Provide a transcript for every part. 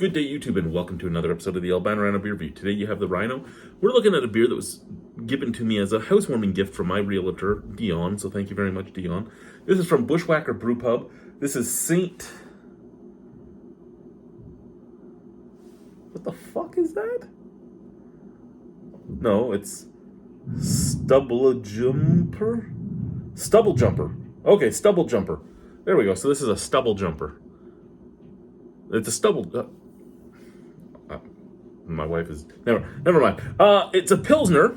Good day, YouTube, and welcome to another episode of the Albino Rhino Beer Review. Today you have the Rhino. We're looking at a beer that was given to me as a housewarming gift from my realtor, Dion, so thank you very much, Dion. This is from Bushwakker Brew Pub. This is Saint... What the fuck is that? No, it's... Stubblejumper? Stubblejumper. Okay, Stubblejumper. There we go. So this is a Stubblejumper. It's a stubble... my wife is... Never mind. It's a Pilsner.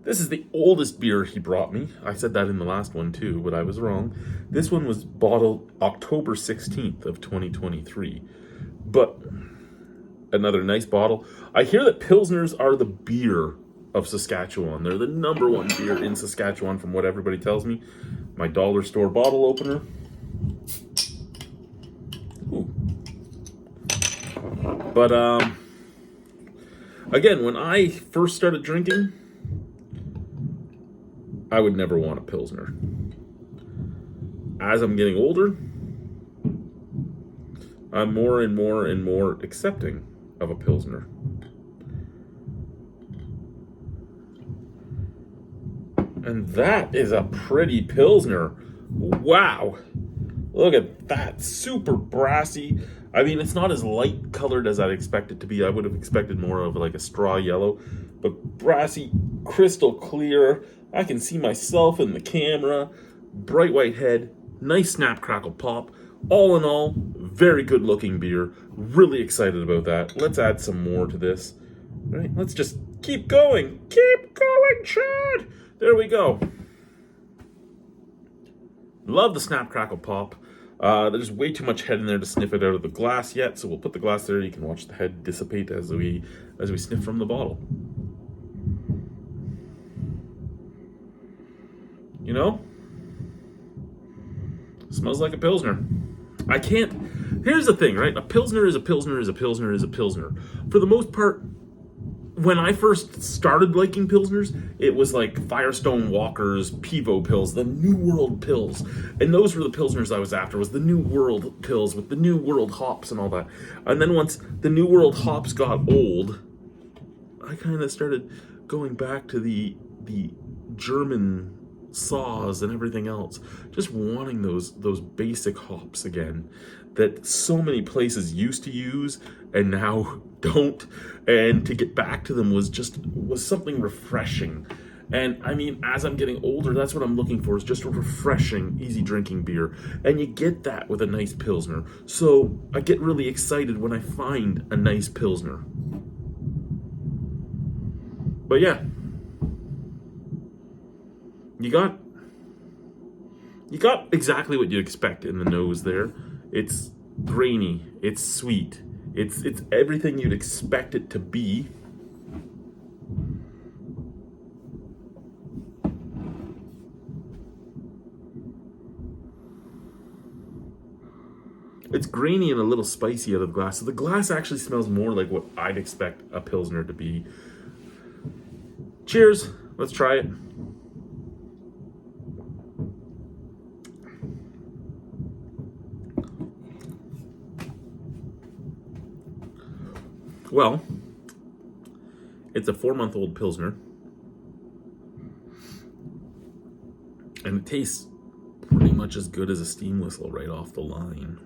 This is the oldest beer he brought me. I said that in the last one too, but I was wrong. This one was bottled October 16th of 2023. But another nice bottle. I hear that Pilsners are the beer of Saskatchewan. They're the number one beer in Saskatchewan from what everybody tells me. My dollar store bottle opener. Ooh. But, again, when I first started drinking, I would never want a Pilsner. As I'm getting older, I'm more and more accepting of a Pilsner. And that is a pretty Pilsner. Wow. Look at that. Super brassy. I mean, it's not as light colored as I'd expect it to be. I would have expected more of like a straw yellow. But brassy, crystal clear. I can see myself in the camera. Bright white head. Nice snap, crackle, pop. All in all, very good looking beer. Really excited about that. Let's add some more to this. All right, let's just keep going. Keep going, Chad. There we go. Love the snap, crackle, pop. There's way too much head in there to sniff it out of the glass yet, so we'll put the glass there. You can watch the head dissipate as we sniff from the bottle. You know, smells like a Pilsner. I can't. Here's the thing, right? A Pilsner is a Pilsner is a Pilsner is a Pilsner. For the most part, when I first started liking Pilsners, it was like Firestone Walker's Pivo Pills, the New World Pills. And those were the Pilsners I was after, was the New World Pills with the New World hops and all that. And then once the New World hops got old, I kind of started going back to the German saws and everything else. Just wanting those basic hops again that so many places used to use and now don't, and to get back to them was something refreshing. And I mean, as I'm getting older, that's what I'm looking for, is just a refreshing, easy drinking beer. And you get that with a nice Pilsner. So I get really excited when I find a nice Pilsner. But yeah, you got exactly what you'd expect in the nose there. It's grainy, it's sweet, it's everything you'd expect it to be. It's grainy and a little spicy out of the glass. So the glass actually smells more like what I'd expect a Pilsner to be. Cheers, let's try it. Well, it's a 4-month-old Pilsner, and it tastes pretty much as good as a steam whistle right off the line.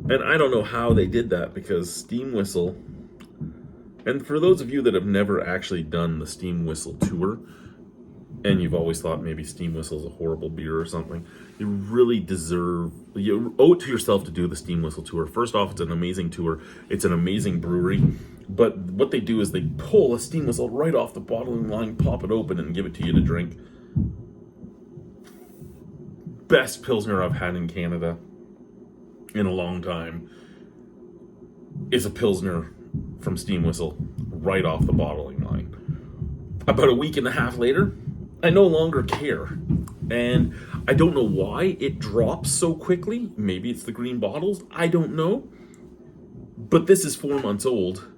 And I don't know how they did that, because steam whistle, and for those of you that have never actually done the steam whistle tour, and you've always thought maybe steam whistle is a horrible beer or something, you owe it to yourself to do the steam whistle tour. First off, it's an amazing tour. It's an amazing brewery. But what they do is they pull a steam whistle right off the bottling line, pop it open, and give it to you to drink. Best Pilsner I've had in Canada in a long time is a Pilsner from steam whistle right off the bottling line. About a week and a half later, I no longer care. And I don't know why it drops so quickly. Maybe it's the green bottles. I don't know. But this is 4 months old,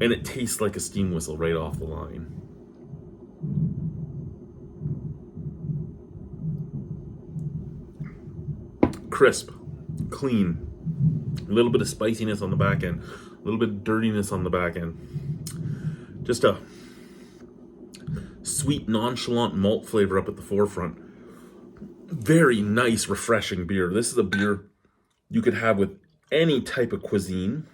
and it tastes like a steam whistle right off the line. crisp, clean, a little bit of spiciness on the back end, a little bit of dirtiness on the back end. Just a sweet, nonchalant malt flavor up at the forefront. Very nice, refreshing beer. This is a beer you could have with any type of cuisine,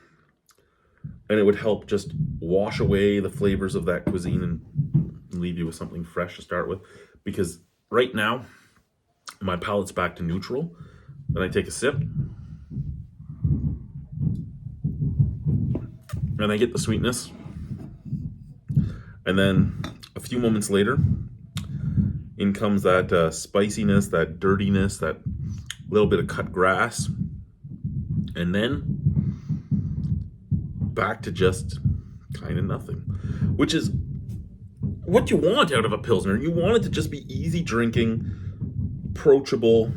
and it would help just wash away the flavors of that cuisine and leave you with something fresh to start with. Because right now, my palate's back to neutral. Then I take a sip, and I get the sweetness. And then a few moments later, in comes that spiciness, that dirtiness, that little bit of cut grass. And then back to just kind of nothing, which is what you want out of a Pilsner. You want it to just be easy drinking, approachable.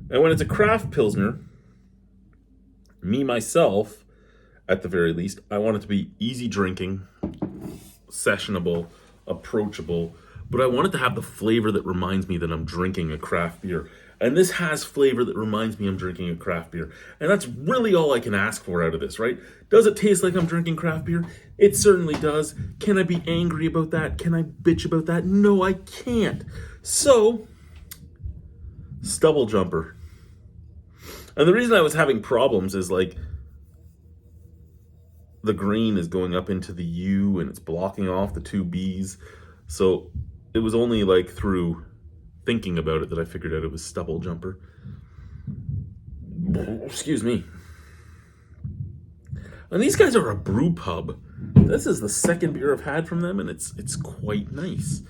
And when it's a craft Pilsner, myself, at the very least, I want it to be easy drinking, sessionable, approachable, but I want it to have the flavor that reminds me that I'm drinking a craft beer. And this has flavor that reminds me I'm drinking a craft beer. And that's really all I can ask for out of this, right? Does it taste like I'm drinking craft beer? It certainly does. Can I be angry about that? Can I bitch about that? No, I can't. So, Stubblejumper. And the reason I was having problems is like, the grain is going up into the U and it's blocking off the two B's. So it was only like through thinking about it that I figured out it was Stubblejumper. Excuse me. And these guys are a brew pub. This is the second beer I've had from them, and it's quite nice.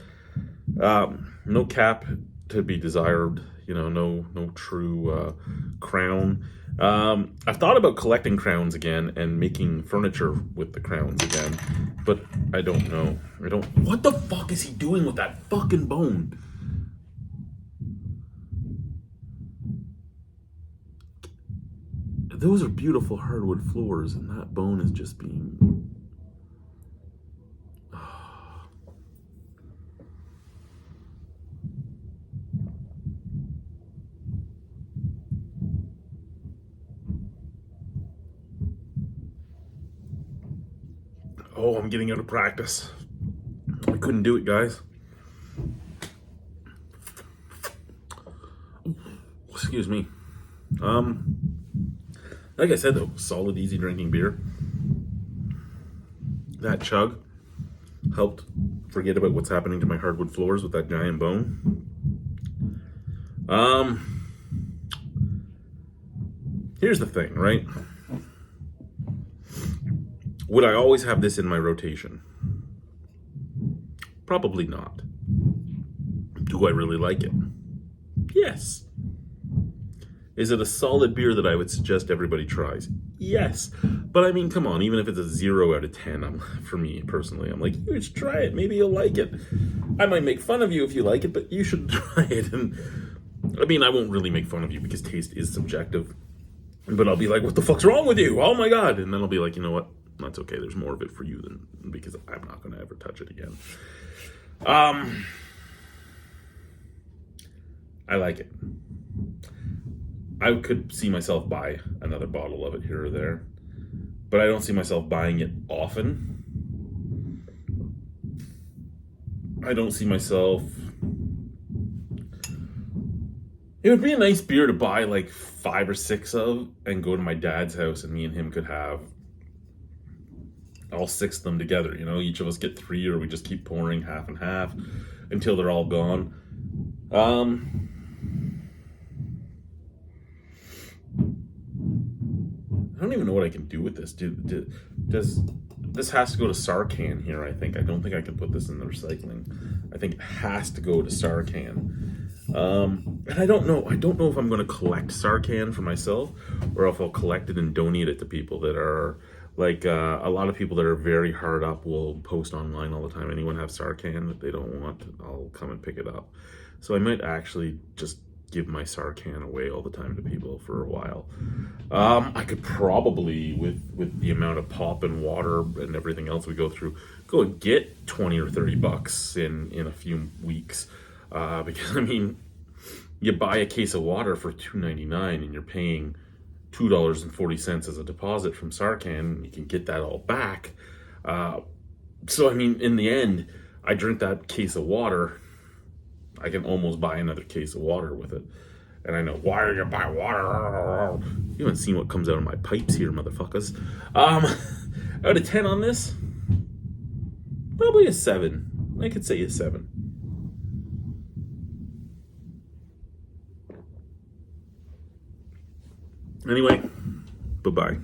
No cap to be desired, no true crown. I've thought about collecting crowns again and making furniture with the crowns again, but I don't know. What the fuck is he doing with that fucking bone? Those are beautiful hardwood floors, and that bone is just being... Oh, I'm getting out of practice. I couldn't do it, guys. Excuse me. Like I said, though, solid, easy drinking beer. That chug helped forget about what's happening to my hardwood floors with that giant bone. Here's the thing, right? Would I always have this in my rotation? Probably not. Do I really like it? Yes. Is it a solid beer that I would suggest everybody tries? Yes. But I mean, come on, even if it's a 0 out of 10, for me personally, I'm like, you should try it. Maybe you'll like it. I might make fun of you if you like it, but you should try it. And I mean, I won't really make fun of you because taste is subjective. But I'll be like, what the fuck's wrong with you? Oh my God. And then I'll be like, you know what? That's okay. There's more of it for you than because I'm not going to ever touch it again. I like it. I could see myself buy another bottle of it here or there, but I don't see myself buying it often. I don't see myself... It would be a nice beer to buy like 5 or 6 of and go to my dad's house and me and him could have all 6 of them together, each of us get 3, or we just keep pouring half and half until they're all gone. I don't even know what I can do with this. Does this has to go to Sarcan here, I think. I don't think I can put this in the recycling. I think it has to go to Sarcan. And I don't know if I'm going to collect Sarcan for myself or if I'll collect it and donate it to people that are like, a lot of people that are very hard up will post online all the time. Anyone have Sarcan that they don't want, I'll come and pick it up. So I might actually just give my Sarcan away all the time to people for a while. I could probably, with the amount of pop and water and everything else we go through, go and get 20 or 30 bucks in a few weeks. Because I mean, you buy a case of water for $2.99 and you're paying $2.40 as a deposit from Sarcan. You can get that all back. So, I mean, in the end, I drink that case of water. I can almost buy another case of water with it. And I know, why are you buying water? You haven't seen what comes out of my pipes here, motherfuckers. Out of 10 on this, probably a 7. I could say a 7. Anyway, bye-bye.